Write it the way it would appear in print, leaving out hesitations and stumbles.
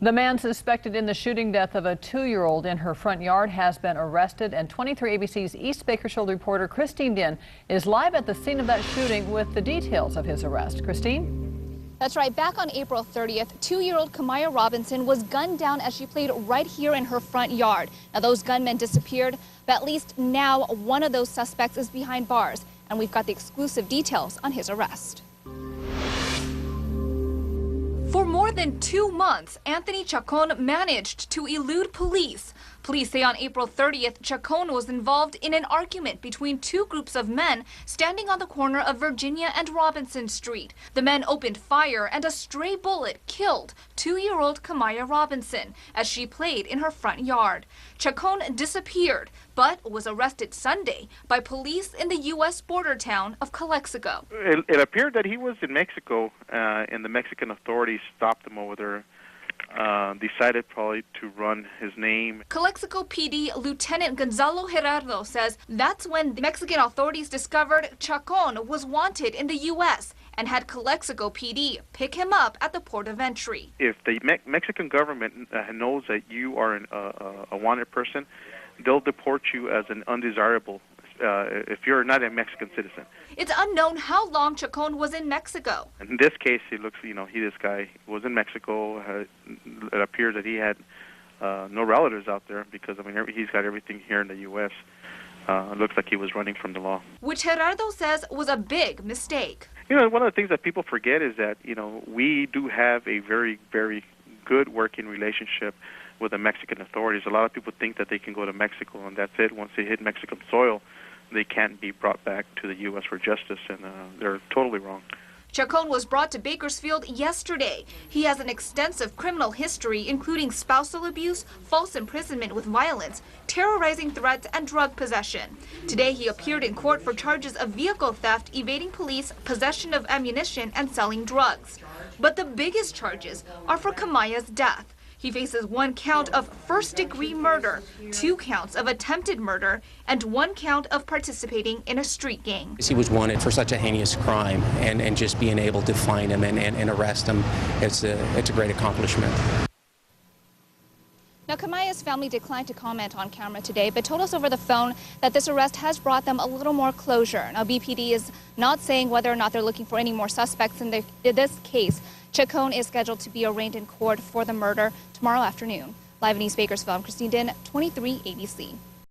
The man suspected in the shooting death of a 2-year-old in her front yard has been arrested, and 23 ABC's East Bakersfield reporter Christine Din is live at the scene of that shooting with the details of his arrest. Christine? That's right. Back on April 30th, 2-year-old Kamaya Robinson was gunned down as she played right here in her front yard. Now, those gunmen disappeared, but at least now one of those suspects is behind bars, and we've got the exclusive details on his arrest. For more than 2 months, Anthony Chacon managed to elude police. Police say on April 30th, Chacon was involved in an argument between two groups of men standing on the corner of Virginia and Robinson Street. The men opened fire and a stray bullet killed 2-year-old Kamaya Robinson as she played in her front yard. Chacon disappeared, but was arrested Sunday by police in the U.S. border town of Calexico. It appeared that he was in Mexico, and the Mexican authorities stopped him over there. Decided probably to run his name. Calexico PD Lieutenant Gonzalo Gerardo says that's when the Mexican authorities discovered Chacon was wanted in the U.S. and had Calexico PD pick him up at the port of entry. If the Mexican government knows that you are a wanted person, they'll deport you as an undesirable if you're not a Mexican citizen. It's unknown how long Chacon was in Mexico. In this case, it looks, this guy was in Mexico. It appears that he had no relatives out there because, he's got everything here in the U.S. It looks like he was running from the law. Which Gerardo says was a big mistake. One of the things that people forget is that, we do have a very, very good working relationship with the Mexican authorities. A lot of people think that they can go to Mexico and that's it. Once they hit Mexican soil, they can't be brought back to the U.S. for justice, and they're totally wrong. Chacon was brought to Bakersfield yesterday. He has an extensive criminal history, including spousal abuse, false imprisonment with violence, terrorizing threats, and drug possession. Today, he appeared in court for charges of vehicle theft, evading police, possession of ammunition, and selling drugs. But the biggest charges are for Kamaya's death. He faces 1 count of first-degree murder, 2 counts of attempted murder, and 1 count of participating in a street gang. He was wanted for such a heinous crime, and just being able to find him and arrest him, it's a great accomplishment. Now, Kamaya's family declined to comment on camera today, but told us over the phone that this arrest has brought them a little more closure. Now, BPD is not saying whether or not they're looking for any more suspects in this case. Chacon is scheduled to be arraigned in court for the murder tomorrow afternoon. Live in East Bakersfield, I'm Christine Din, 23 ABC.